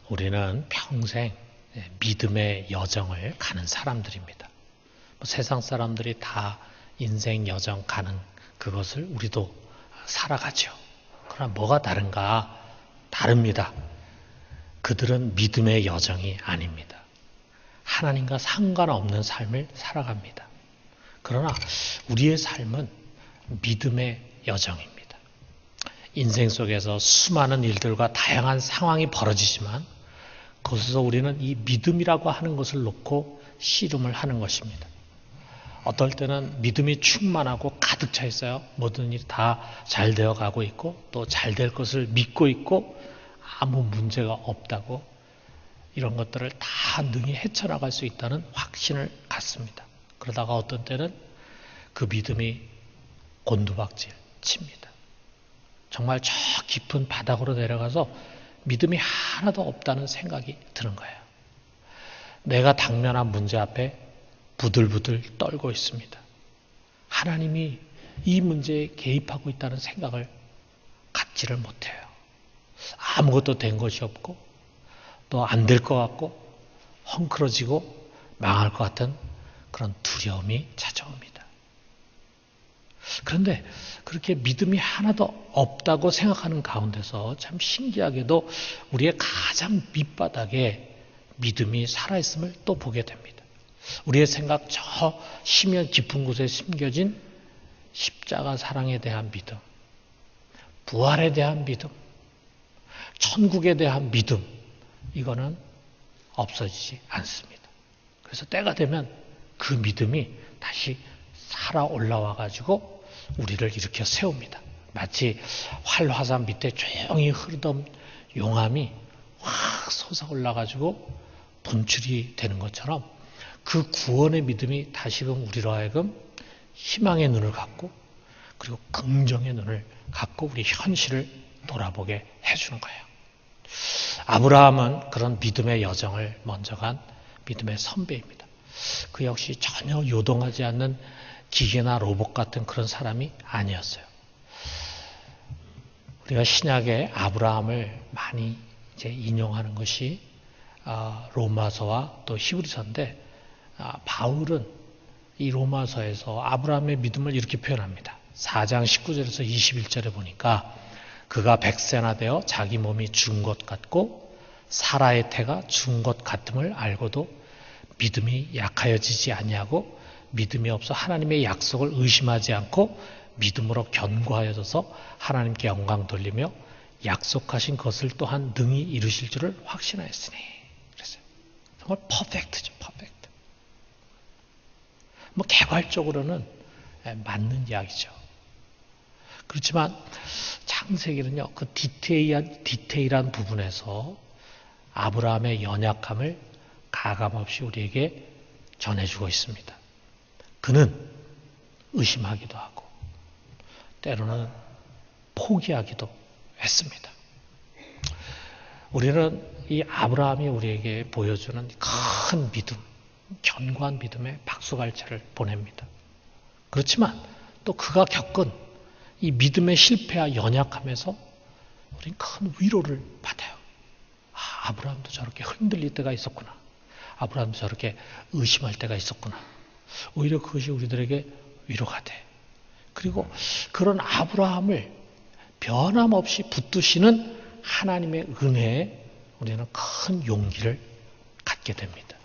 우리는 평생 믿음의 여정을 가는 사람들입니다. 세상 사람들이 다 인생 여정 가는 그것을 우리도 살아가죠. 그러나 뭐가 다른가? 다릅니다. 그들은 믿음의 여정이 아닙니다. 하나님과 상관없는 삶을 살아갑니다. 그러나 우리의 삶은 믿음의 여정입니다. 인생 속에서 수많은 일들과 다양한 상황이 벌어지지만 그것에서 우리는 이 믿음이라고 하는 것을 놓고 씨름을 하는 것입니다. 어떨 때는 믿음이 충만하고 가득 차 있어요. 모든 일이 다 잘 되어 가고 있고 또 잘 될 것을 믿고 있고 아무 문제가 없다고 이런 것들을 다 능히 헤쳐나갈 수 있다는 확신을 갖습니다. 그러다가 어떤 때는 그 믿음이 곤두박질 칩니다. 정말 저 깊은 바닥으로 내려가서 믿음이 하나도 없다는 생각이 드는 거예요. 내가 당면한 문제 앞에 부들부들 떨고 있습니다. 하나님이 이 문제에 개입하고 있다는 생각을 갖지를 못해요. 아무것도 된 것이 없고 또 안 될 것 같고 헝클어지고 망할 것 같은 그런 두려움이 찾아옵니다. 그런데 그렇게 믿음이 하나도 없다고 생각하는 가운데서 참 신기하게도 우리의 가장 밑바닥에 믿음이 살아있음을 또 보게 됩니다. 우리의 생각 저 심연 깊은 곳에 심겨진 십자가 사랑에 대한 믿음, 부활에 대한 믿음, 천국에 대한 믿음, 이거는 없어지지 않습니다. 그래서 때가 되면 그 믿음이 다시 살아 올라와 가지고 우리를 일으켜 세웁니다. 마치 활화산 밑에 조용히 흐르던 용암이 확 솟아올라 가지고 분출이 되는 것처럼 그 구원의 믿음이 다시금 우리로 하여금 희망의 눈을 갖고 그리고 긍정의 눈을 갖고 우리 현실을 돌아보게 해주는 거예요. 아브라함은 그런 믿음의 여정을 먼저 간 믿음의 선배입니다. 그 역시 전혀 요동하지 않는 기계나 로봇 같은 그런 사람이 아니었어요. 우리가 신약에 아브라함을 많이 이제 인용하는 것이 로마서와 또 히브리서인데 바울은 이 로마서에서 아브라함의 믿음을 이렇게 표현합니다. 4장 19절에서 21절에 보니까 그가 100세나 되어 자기 몸이 죽은 것 같고 사라의 태가 죽은 것 같음을 알고도 믿음이 약하여지지 아니하고 믿음이 없어 하나님의 약속을 의심하지 않고 믿음으로 견고하여져서 하나님께 영광 돌리며 약속하신 것을 또한 능히 이루실 줄을 확신하였으니. 그랬어요. 정말 퍼펙트죠, 퍼펙트. 뭐 개괄적으로는 맞는 이야기죠. 그렇지만 창세기는요, 그 디테일한 부분에서 아브라함의 연약함을 가감없이 우리에게 전해주고 있습니다. 그는 의심하기도 하고 때로는 포기하기도 했습니다. 우리는 이 아브라함이 우리에게 보여주는 큰 믿음, 견고한 믿음에 박수갈채를 보냅니다. 그렇지만 또 그가 겪은 이 믿음의 실패와 연약함에서 우리는 큰 위로를 받아요. 아브라함도 저렇게 흔들릴 때가 있었구나. 아브라함도 저렇게 의심할 때가 있었구나. 오히려 그것이 우리들에게 위로가 돼. 그리고 그런 아브라함을 변함없이 붙드시는 하나님의 은혜에 우리는 큰 용기를 갖게 됩니다.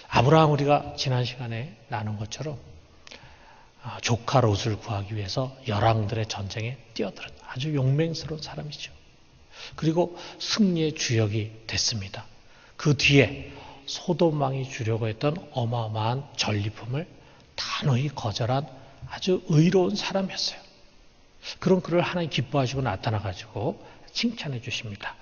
아브라함 우리가 지난 시간에 나눈 것처럼 조카 롯을 구하기 위해서 열왕들의 전쟁에 뛰어들은 아주 용맹스러운 사람이죠. 그리고 승리의 주역이 됐습니다. 그 뒤에 소돔 왕이 주려고 했던 어마어마한 전리품을 단호히 거절한 아주 의로운 사람이었어요. 그런 그를 하나님 기뻐하시고 나타나가지고 칭찬해 주십니다.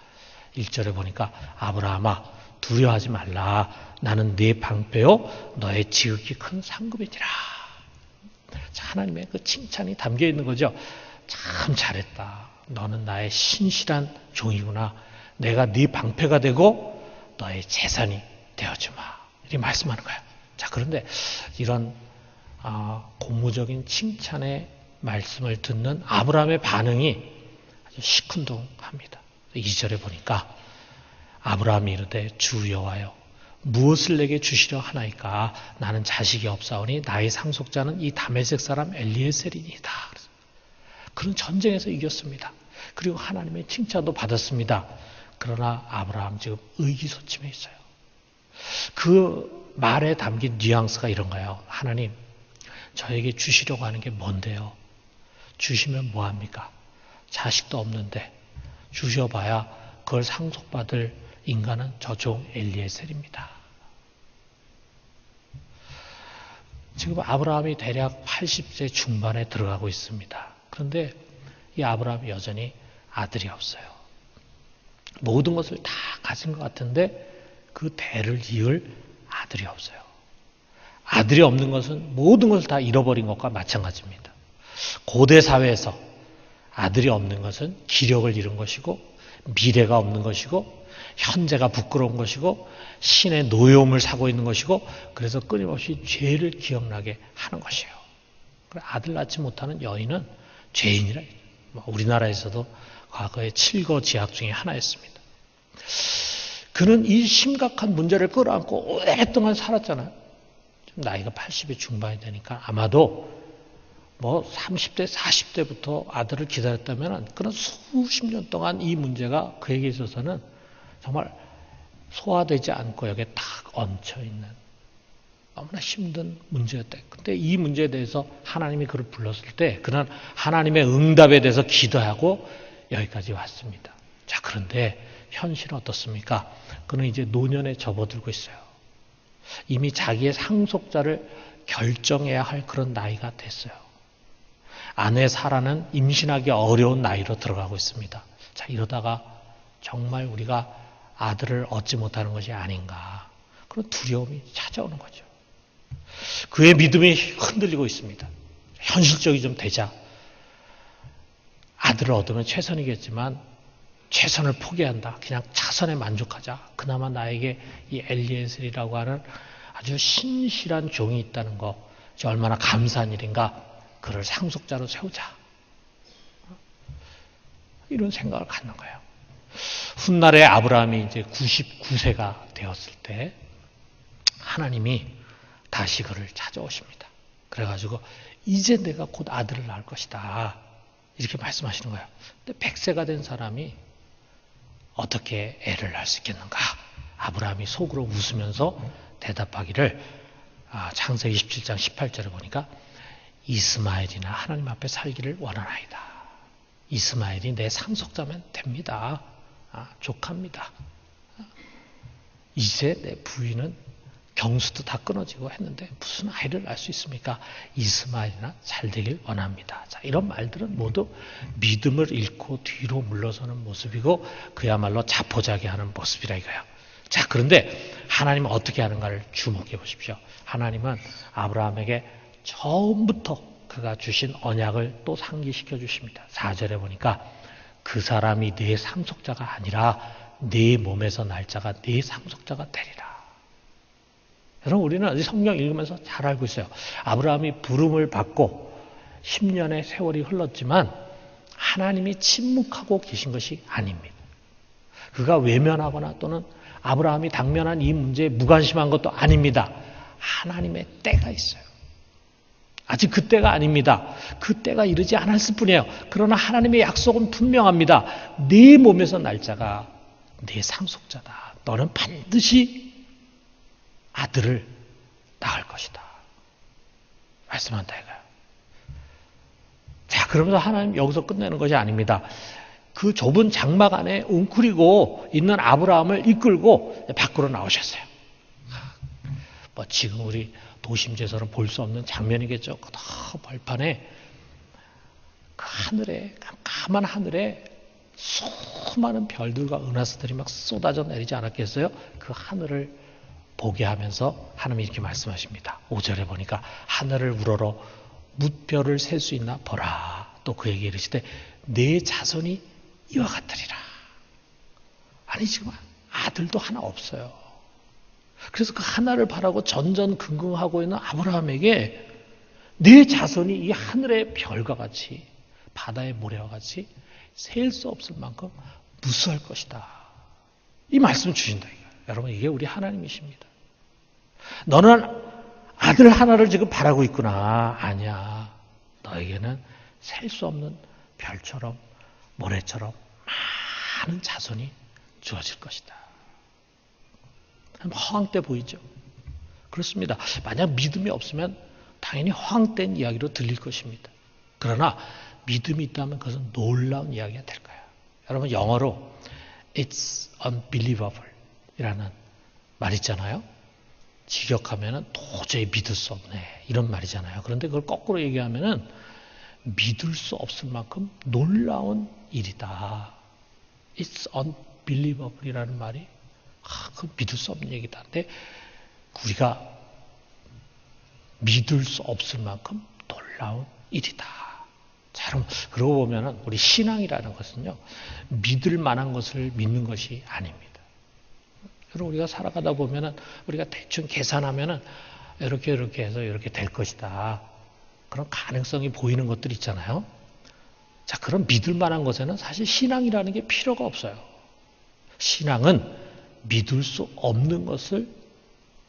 1절에 보니까 아브라함아 두려워하지 말라. 나는 네 방패요 너의 지극히 큰 상급이니라. 하나님의 그 칭찬이 담겨 있는 거죠. 참 잘했다. 너는 나의 신실한 종이구나. 내가 네 방패가 되고 너의 재산이 되어주마. 이렇게 말씀하는 거예요. 자, 그런데 이런 고무적인 칭찬의 말씀을 듣는 아브라함의 반응이 아주 시큰둥합니다. 2절에 보니까 아브라함이 이르되 주 여호와여 무엇을 내게 주시려 하나이까 나는 자식이 없사오니 나의 상속자는 이 다메섹 사람 엘리에셀이니이다. 그런 전쟁에서 이겼습니다. 그리고 하나님의 칭찬도 받았습니다. 그러나 아브라함 지금 의기소침해 있어요. 그 말에 담긴 뉘앙스가 이런 거예요. 하나님, 저에게 주시려고 하는 게 뭔데요? 주시면 뭐합니까? 자식도 없는데 주셔봐야 그걸 상속받을 인간은 저 종 엘리에셀입니다. 지금 아브라함이 대략 80세 중반에 들어가고 있습니다. 그런데 이 아브라함이 여전히 아들이 없어요. 모든 것을 다 가진 것 같은데 그 대를 이을 아들이 없어요. 아들이 없는 것은 모든 것을 다 잃어버린 것과 마찬가지입니다. 고대 사회에서 아들이 없는 것은 기력을 잃은 것이고 미래가 없는 것이고 현재가 부끄러운 것이고 신의 노여움을 사고 있는 것이고 그래서 끊임없이 죄를 기억나게 하는 것이에요. 아들 낳지 못하는 여인은 죄인이라. 우리나라에서도 과거에 칠거지약 중에 하나였습니다. 그는 이 심각한 문제를 끌어안고 오랫동안 살았잖아요. 나이가 80의 중반이 되니까 아마도 30대, 40대부터 아들을 기다렸다면 그는 수십 년 동안 이 문제가 그에게 있어서는 정말 소화되지 않고 여기에 딱 얹혀있는 너무나 힘든 문제였대. 근데 이 문제에 대해서 하나님이 그를 불렀을 때 그는 하나님의 응답에 대해서 기도하고 여기까지 왔습니다. 자, 그런데 현실은 어떻습니까? 그는 이제 노년에 접어들고 있어요. 이미 자기의 상속자를 결정해야 할 그런 나이가 됐어요. 아내 사라는 임신하기 어려운 나이로 들어가고 있습니다. 자, 이러다가 정말 우리가 아들을 얻지 못하는 것이 아닌가 그런 두려움이 찾아오는 거죠. 그의 믿음이 흔들리고 있습니다. 현실적이 좀 되자 아들을 얻으면 최선이겠지만 최선을 포기한다. 그냥 차선에 만족하자. 그나마 나에게 이 엘리에셀이라고 하는 아주 신실한 종이 있다는 거 얼마나 감사한 일인가. 그를 상속자로 세우자. 이런 생각을 갖는 거예요. 훗날에 아브라함이 이제 99세가 되었을 때 하나님이 다시 그를 찾아오십니다. 그래가지고 이제 내가 곧 아들을 낳을 것이다. 이렇게 말씀하시는 거예요. 근데 100세가 된 사람이 어떻게 애를 낳을 수 있겠는가? 아브라함이 속으로 웃으면서 대답하기를 창세기 27장 18절에 보니까 이스마엘이나 하나님 앞에 살기를 원하나이다. 이스마엘이 내 상속자면 됩니다. 족합니다. 이제 내 부인은 경수도 다 끊어지고 했는데 무슨 아이를 낳을 수 있습니까? 이스마엘이나 잘 되길 원합니다. 자, 이런 말들은 모두 믿음을 잃고 뒤로 물러서는 모습이고 그야말로 자포자기하는 모습이라 이거예요. 자, 그런데 하나님은 어떻게 하는가를 주목해 보십시오. 하나님은 아브라함에게 처음부터 그가 주신 언약을 또 상기시켜 주십니다. 4절에 보니까 그 사람이 네 상속자가 아니라 네 몸에서 날 자가 네 상속자가 되리라. 여러분, 우리는 성경 읽으면서 잘 알고 있어요. 아브라함이 부름을 받고 10년의 세월이 흘렀지만 하나님이 침묵하고 계신 것이 아닙니다. 그가 외면하거나 또는 아브라함이 당면한 이 문제에 무관심한 것도 아닙니다. 하나님의 때가 있어요. 아직 그 때가 아닙니다. 그 때가 이르지 않았을 뿐이에요. 그러나 하나님의 약속은 분명합니다. 네 몸에서 날 자가 네 상속자다. 너는 반드시 아들을 낳을 것이다. 말씀한다 이거예요. 자, 그러면서 하나님 여기서 끝내는 것이 아닙니다. 그 좁은 장막 안에 웅크리고 있는 아브라함을 이끌고 밖으로 나오셨어요. 지금 우리 도심지에서는 볼 수 없는 장면이겠죠. 그 벌판에 그 하늘에 깜깜한 하늘에 수많은 별들과 은하수들이 막 쏟아져 내리지 않았겠어요? 그 하늘을 보게 하면서 하나님이 이렇게 말씀하십니다. 5절에 보니까 하늘을 우러러 뭇별을 셀 수 있나 보라. 또 그에게 이르시되 내 자손이 이와 같으리라. 아니 지금 아들도 하나 없어요. 그래서 그 하나를 바라고 전전긍긍하고 있는 아브라함에게 내 자손이 이 하늘의 별과 같이 바다의 모래와 같이 셀 수 없을 만큼 무수할 것이다. 이 말씀 주신다. 여러분, 이게 우리 하나님이십니다. 너는 아들 하나를 지금 바라고 있구나. 아니야. 너에게는 셀 수 없는 별처럼 모래처럼 많은 자손이 주어질 것이다. 허황돼 보이죠? 그렇습니다. 만약 믿음이 없으면 당연히 허황된 이야기로 들릴 것입니다. 그러나 믿음이 있다면 그것은 놀라운 이야기가 될 거예요. 여러분, 영어로 It's unbelievable 이라는 말 있잖아요. 직역하면 도저히 믿을 수 없네 이런 말이잖아요. 그런데 그걸 거꾸로 얘기하면 믿을 수 없을 만큼 놀라운 일이다. It's unbelievable 이라는 말이 그건 믿을 수 없는 얘기다. 근데 우리가 믿을 수 없을 만큼 놀라운 일이다. 자, 여러분, 그러고 보면 우리 신앙이라는 것은요, 믿을 만한 것을 믿는 것이 아닙니다. 여러분, 우리가 살아가다 보면은 우리가 대충 계산하면은 이렇게 해서 이렇게 될 것이다. 그런 가능성이 보이는 것들 있잖아요. 자, 그런 믿을 만한 것에는 사실 신앙이라는 게 필요가 없어요. 신앙은 믿을 수 없는 것을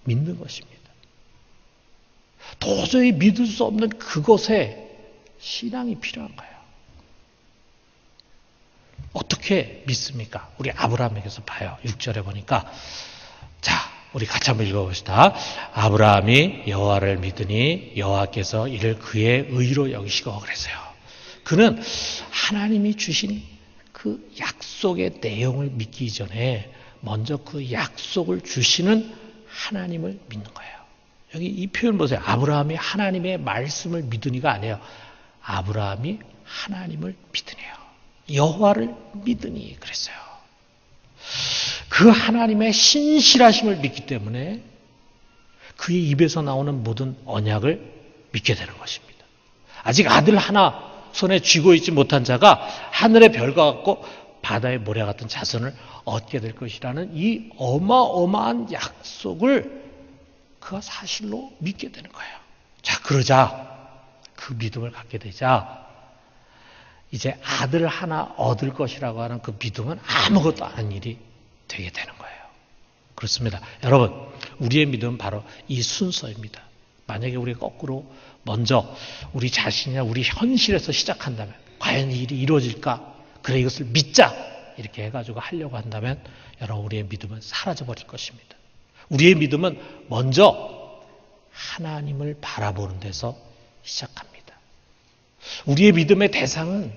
믿는 것입니다. 도저히 믿을 수 없는 그것에 신앙이 필요한 거예요. 어떻게 믿습니까? 우리 아브라함에게서 봐요. 6절에 보니까, 자, 우리 같이 한번 읽어봅시다. 아브라함이 여호와를 믿으니 여호와께서 이를 그의 의로 여기시고 그랬어요. 그는 하나님이 주신 그 약속의 내용을 믿기 이전에 먼저 그 약속을 주시는 하나님을 믿는 거예요. 여기 이 표현 보세요. 아브라함이 하나님의 말씀을 믿으니가 아니에요. 아브라함이 하나님을 믿으네요. 여호와를 믿으니 그랬어요. 그 하나님의 신실하심을 믿기 때문에 그의 입에서 나오는 모든 언약을 믿게 되는 것입니다. 아직 아들 하나 손에 쥐고 있지 못한 자가 하늘의 별과 같고 바다의 모래 같은 자손을 얻게 될 것이라는 이 어마어마한 약속을 그가 사실로 믿게 되는 거예요. 자, 그러자 그 믿음을 갖게 되자 이제 아들 하나 얻을 것이라고 하는 그 믿음은 아무것도 아닌 일이 되게 되는 거예요. 그렇습니다. 여러분, 우리의 믿음은 바로 이 순서입니다. 만약에 우리가 거꾸로 먼저 우리 자신이나 우리 현실에서 시작한다면 과연 이 일이 이루어질까? 그래, 이것을 믿자! 이렇게 해가지고 하려고 한다면 여러분, 우리의 믿음은 사라져버릴 것입니다. 우리의 믿음은 먼저 하나님을 바라보는 데서 시작합니다. 우리의 믿음의 대상은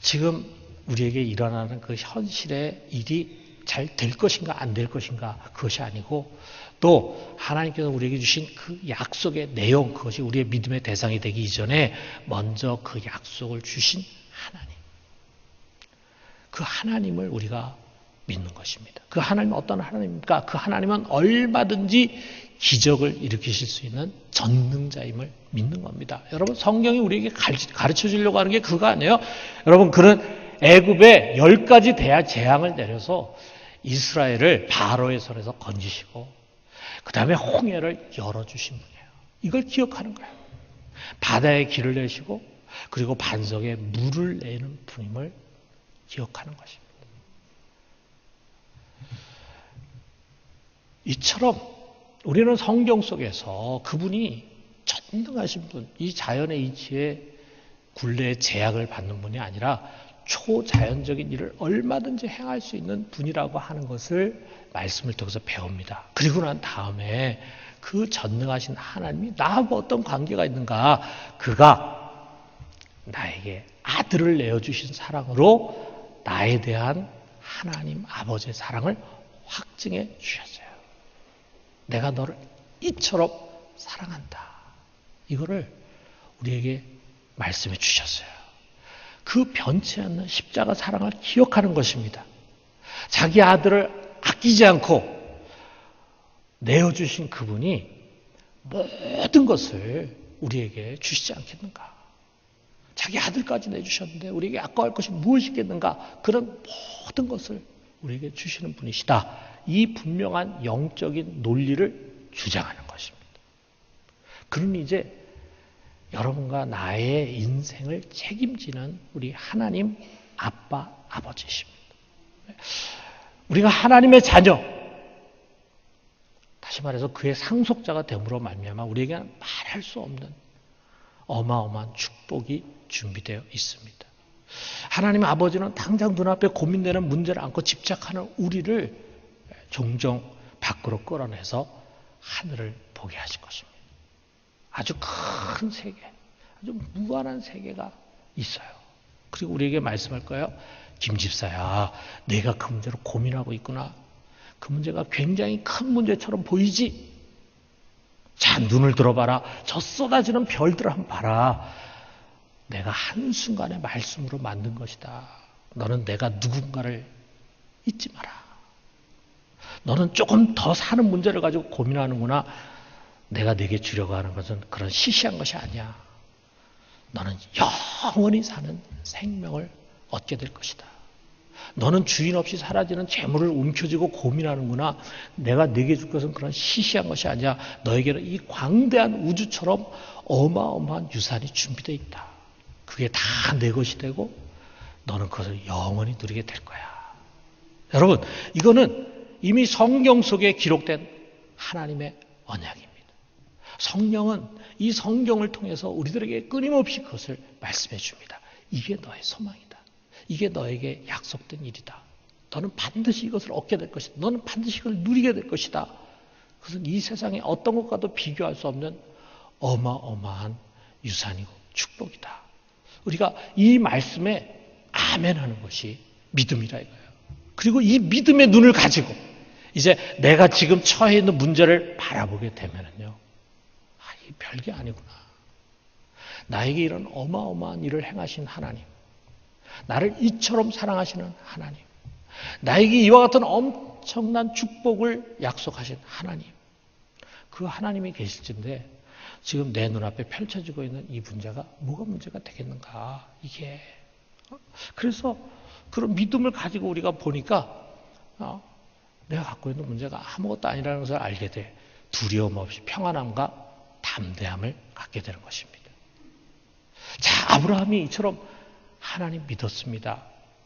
지금 우리에게 일어나는 그 현실의 일이 잘 될 것인가 안 될 것인가 그것이 아니고 또 하나님께서 우리에게 주신 그 약속의 내용 그것이 우리의 믿음의 대상이 되기 이전에 먼저 그 약속을 주신 하나님 그 하나님을 우리가 믿는 것입니다. 그 하나님은 어떤 하나님입니까? 그 하나님은 얼마든지 기적을 일으키실 수 있는 전능자임을 믿는 겁니다. 여러분, 성경이 우리에게 가르쳐 주려고 하는 게 그거 아니에요? 여러분, 그는 애굽에 10가지 재앙을 내려서 이스라엘을 바로의 손에서 건지시고 그 다음에 홍해를 열어주신 분이에요. 이걸 기억하는 거예요. 바다에 길을 내시고 그리고 반석에 물을 내는 분임을 기억하는 것입니다. 이처럼 우리는 성경 속에서 그분이 전능하신 분, 이 자연의 이치에 굴레의 제약을 받는 분이 아니라 초자연적인 일을 얼마든지 행할 수 있는 분이라고 하는 것을 말씀을 통해서 배웁니다. 그리고 난 다음에 그 전능하신 하나님이 나하고 어떤 관계가 있는가? 그가 나에게 아들을 내어주신 사랑으로 나에 대한 하나님 아버지의 사랑을 확증해 주셨어요. 내가 너를 이처럼 사랑한다. 이거를 우리에게 말씀해 주셨어요. 그 변치 않는 십자가 사랑을 기억하는 것입니다. 자기 아들을 아끼지 않고 내어주신 그분이 모든 것을 우리에게 주시지 않겠는가? 자기 아들까지 내주셨는데 우리에게 아까워할 것이 무엇이겠는가? 그런 모든 것을 우리에게 주시는 분이시다. 이 분명한 영적인 논리를 주장하는 것입니다. 그러니 이제 여러분과 나의 인생을 책임지는 우리 하나님 아빠, 아버지십니다. 우리가 하나님의 자녀, 다시 말해서 그의 상속자가 됨으로 말미암아 우리에게는 말할 수 없는 어마어마한 축복이 준비되어 있습니다. 하나님 아버지는 당장 눈앞에 고민되는 문제를 안고 집착하는 우리를 종종 밖으로 끌어내서 하늘을 보게 하실 것입니다. 아주 큰 세계, 아주 무한한 세계가 있어요. 그리고 우리에게 말씀할 거예요. 김 집사야, 내가 그 문제로 고민하고 있구나. 그 문제가 굉장히 큰 문제처럼 보이지? 자, 눈을 들어봐라. 저 쏟아지는 별들을 한번 봐라. 내가 한순간에 말씀으로 만든 것이다. 너는 내가 누군가를 잊지 마라. 너는 조금 더 사는 문제를 가지고 고민하는구나. 내가 네게 주려고 하는 것은 그런 시시한 것이 아니야. 너는 영원히 사는 생명을 얻게 될 것이다. 너는 주인 없이 사라지는 재물을 움켜쥐고 고민하는구나. 내가 네게 줄 것은 그런 시시한 것이 아니야. 너에게는 이 광대한 우주처럼 어마어마한 유산이 준비되어 있다. 그게 다 내 것이 되고 너는 그것을 영원히 누리게 될 거야. 여러분, 이거는 이미 성경 속에 기록된 하나님의 언약입니다. 성령은 이 성경을 통해서 우리들에게 끊임없이 그것을 말씀해 줍니다. 이게 너의 소망이다. 이게 너에게 약속된 일이다. 너는 반드시 이것을 얻게 될 것이다. 너는 반드시 이걸 누리게 될 것이다. 그것은 이 세상에 어떤 것과도 비교할 수 없는 어마어마한 유산이고 축복이다. 우리가 이 말씀에 아멘하는 것이 믿음이라 이거예요. 그리고 이 믿음의 눈을 가지고 이제 내가 지금 처해 있는 문제를 바라보게 되면은요, 이 별게 아니구나. 나에게 이런 어마어마한 일을 행하신 하나님, 나를 이처럼 사랑하시는 하나님, 나에게 이와 같은 엄청난 축복을 약속하신 하나님, 그 하나님이 계실진데 지금 내 눈앞에 펼쳐지고 있는 이 문제가 뭐가 문제가 되겠는가, 이게. 그래서 그런 믿음을 가지고 우리가 보니까 내가 갖고 있는 문제가 아무것도 아니라는 것을 알게 돼 두려움 없이 평안함과 담대함을 갖게 되는 것입니다. 자, 아브라함이 이처럼 하나님 믿었습니다.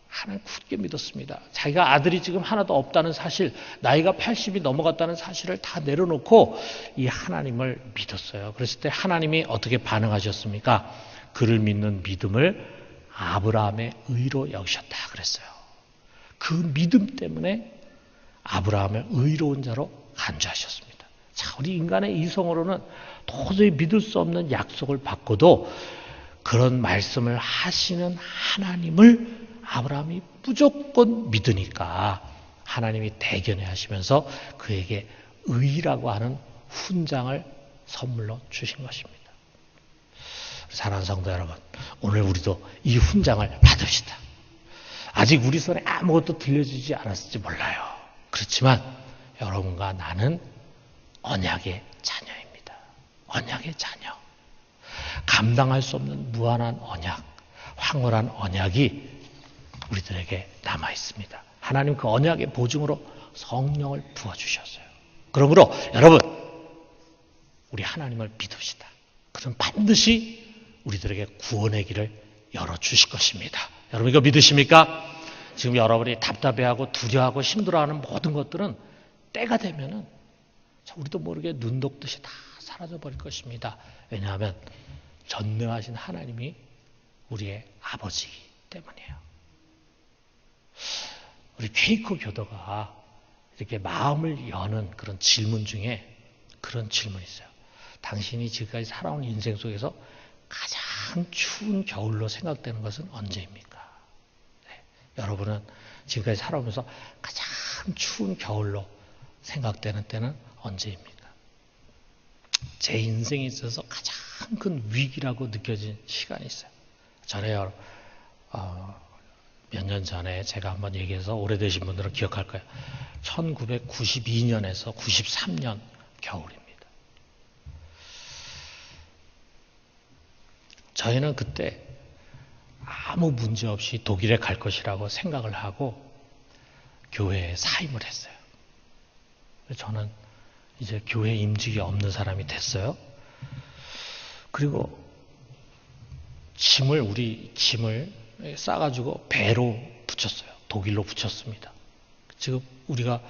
하나님 굳게 믿었습니다. 자기가 아들이 지금 하나도 없다는 사실, 나이가 80이 넘어갔다는 사실을 다 내려놓고 이 하나님을 믿었어요. 그랬을 때 하나님이 어떻게 반응하셨습니까? 그를 믿는 믿음을 아브라함의 의로 여기셨다 그랬어요. 그 믿음 때문에 아브라함을 의로운 자로 간주하셨습니다. 자, 우리 인간의 이성으로는 도저히 믿을 수 없는 약속을 받고도 그런 말씀을 하시는 하나님을 아브라함이 무조건 믿으니까 하나님이 대견해 하시면서 그에게 의라고 하는 훈장을 선물로 주신 것입니다. 사랑하는 성도 여러분, 오늘 우리도 이 훈장을 받읍시다. 아직 우리 손에 아무것도 들려주지 않았을지 몰라요. 그렇지만 여러분과 나는 언약의 자녀입니다. 언약의 자녀. 감당할 수 없는 무한한 언약, 황홀한 언약이 우리들에게 남아 있습니다. 하나님 그 언약의 보증으로 성령을 부어주셨어요. 그러므로 여러분, 우리 하나님을 믿읍시다. 그럼 반드시 우리들에게 구원의 길을 열어주실 것입니다. 여러분 이거 믿으십니까? 지금 여러분이 답답해하고 두려워하고 힘들어하는 모든 것들은 때가 되면은 우리도 모르게 눈 녹듯이 다 사라져버릴 것입니다. 왜냐하면 전능하신 하나님이 우리의 아버지이기 때문이에요. 우리 퀘이커 교도가 이렇게 마음을 여는 그런 질문 중에 그런 질문이 있어요. 당신이 지금까지 살아온 인생 속에서 가장 추운 겨울로 생각되는 것은 언제입니까? 네. 여러분은 지금까지 살아오면서 가장 추운 겨울로 생각되는 때는 언제입니까? 제 인생에 있어서 가장 큰 위기라고 느껴진 시간이 있어요. 전에요. 몇 년 전에 제가 한번 얘기해서 오래되신 분들은 기억할 거예요. 1992년에서 93년 겨울입니다. 저희는 그때 아무 문제 없이 독일에 갈 것이라고 생각을 하고 교회에 사임을 했어요. 저는 이제 교회 임직이 없는 사람이 됐어요. 그리고 우리 짐을 싸가지고 배로 붙였어요. 독일로 붙였습니다. 지금 우리가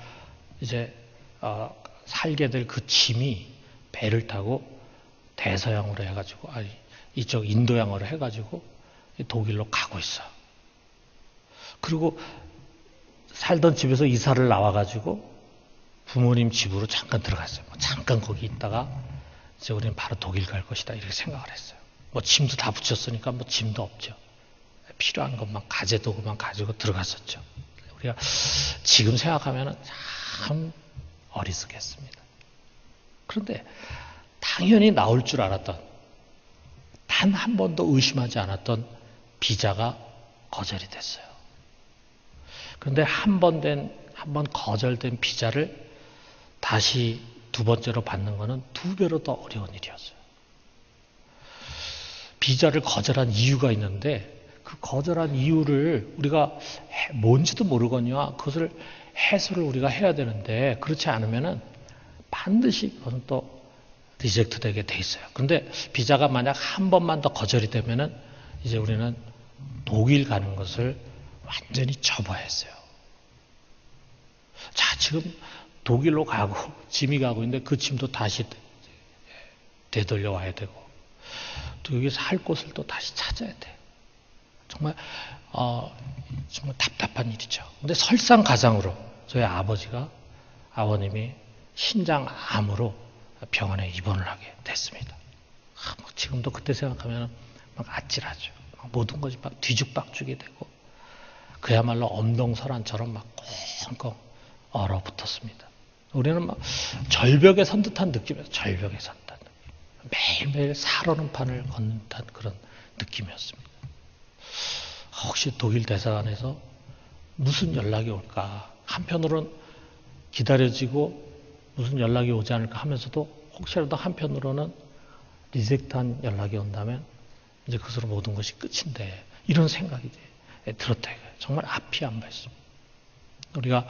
이제 살게 될 그 짐이 배를 타고 대서양으로 해가지고 이쪽 인도양으로 해가지고 독일로 가고 있어. 그리고 살던 집에서 이사를 나와가지고 부모님 집으로 잠깐 들어갔어요. 잠깐 거기 있다가 이제 우리는 바로 독일 갈 것이다 이렇게 생각을 했어요. 짐도 다 붙였으니까 짐도 없죠. 필요한 것만 가재도구만 가지고 들어갔었죠. 우리가 지금 생각하면 참 어리석겠습니다. 그런데 당연히 나올 줄 알았던, 단 한 번도 의심하지 않았던 비자가 거절이 됐어요. 그런데 한 번 거절된 비자를 다시 두 번째로 받는 것은 두 배로 더 어려운 일이었어요. 비자를 거절한 이유가 있는데 그 거절한 이유를 우리가 뭔지도 모르거니와 그것을 해소를 우리가 해야 되는데 그렇지 않으면은 반드시 그것은 또 리젝트 되게 돼 있어요. 그런데 비자가 만약 한 번만 더 거절이 되면은 이제 우리는 독일 가는 것을 완전히 접어야 했어요. 자, 지금 독일로 가고 짐이 가고 있는데 그 짐도 다시 되돌려 와야 되고 또 여기서 할 곳을 또 다시 찾아야 돼. 정말 답답한 일이죠. 근데 설상가상으로 저희 아버님이 신장암으로 병원에 입원을 하게 됐습니다. 지금도 그때 생각하면 막 아찔하죠. 모든 것이 막 뒤죽박죽이 되고 그야말로 엄동설한처럼 막 꽁꽁 얼어붙었습니다. 우리는 막 절벽에 선 듯한 느낌이었어요. 절벽에 선 듯한 느낌. 매일매일 살오는 판을 걷는 듯한 그런 느낌이었습니다. 혹시 독일 대사관에서 무슨 연락이 올까? 한편으로는 기다려지고 무슨 연락이 오지 않을까 하면서도 혹시라도 한편으로는 리젝트한 연락이 온다면 이제 그것으로 모든 것이 끝인데 이런 생각이 들었다 이거예요. 정말 앞이 안 보였습니다. 우리가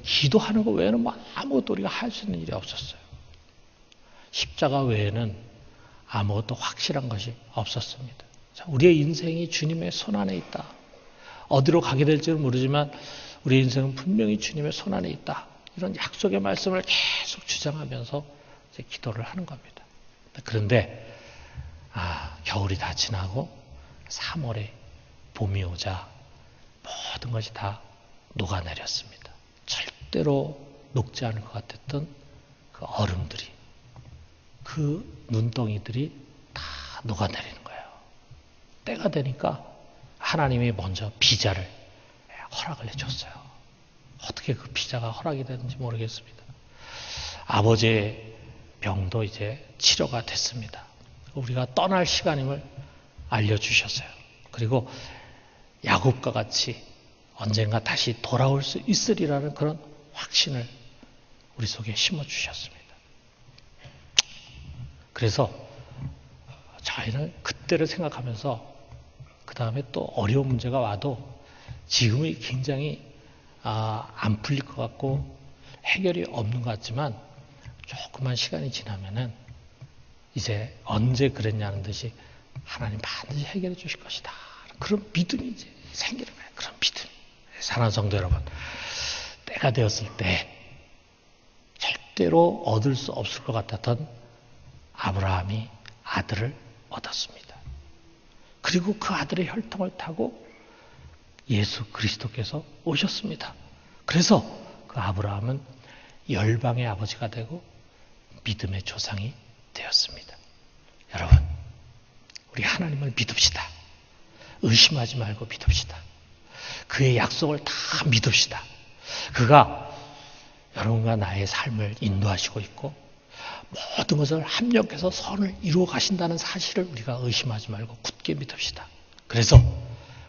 기도하는 것 외에는 아무것도 우리가 할 수 있는 일이 없었어요. 십자가 외에는 아무것도 확실한 것이 없었습니다. 자, 우리의 인생이 주님의 손안에 있다. 어디로 가게 될지는 모르지만 우리의 인생은 분명히 주님의 손안에 있다. 이런 약속의 말씀을 계속 주장하면서 이제 기도를 하는 겁니다. 그런데 겨울이 다 지나고 3월에 봄이 오자 모든 것이 다 녹아내렸습니다. 절대로 녹지 않을 것 같았던 그 얼음들이, 그 눈덩이들이 다 녹아내리는 거예요. 때가 되니까 하나님이 먼저 비자를 허락을 해줬어요. 어떻게 그 비자가 허락이 되는지 모르겠습니다. 아버지의 병도 이제 치료가 됐습니다. 우리가 떠날 시간임을 알려주셨어요. 그리고 야곱과 같이 언젠가 다시 돌아올 수 있으리라는 그런 확신을 우리 속에 심어주셨습니다. 그래서 저희는 그때를 생각하면서 그 다음에 또 어려운 문제가 와도 지금이 굉장히 안 풀릴 것 같고 해결이 없는 것 같지만 조금만 시간이 지나면은 이제 언제 그랬냐는 듯이 하나님 반드시 해결해 주실 것이다. 그런 믿음이 이제 생기는 거예요. 그런 믿음. 사랑하는 성도 여러분, 때가 되었을 때 절대로 얻을 수 없을 것 같았던 아브라함이 아들을 얻었습니다. 그리고 그 아들의 혈통을 타고 예수 그리스도께서 오셨습니다. 그래서 그 아브라함은 열방의 아버지가 되고 믿음의 조상이 되었습니다. 여러분, 우리 하나님을 믿읍시다. 의심하지 말고 믿읍시다. 그의 약속을 다 믿읍시다. 그가 여러분과 나의 삶을 인도하시고 있고 모든 것을 합력해서 선을 이루어 가신다는 사실을 우리가 의심하지 말고 굳게 믿읍시다. 그래서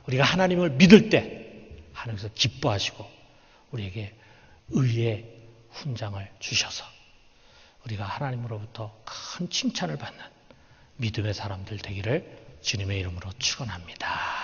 우리가 하나님을 믿을 때 하나님께서 기뻐하시고 우리에게 의의 훈장을 주셔서 우리가 하나님으로부터 큰 칭찬을 받는 믿음의 사람들 되기를 주님의 이름으로 축원합니다.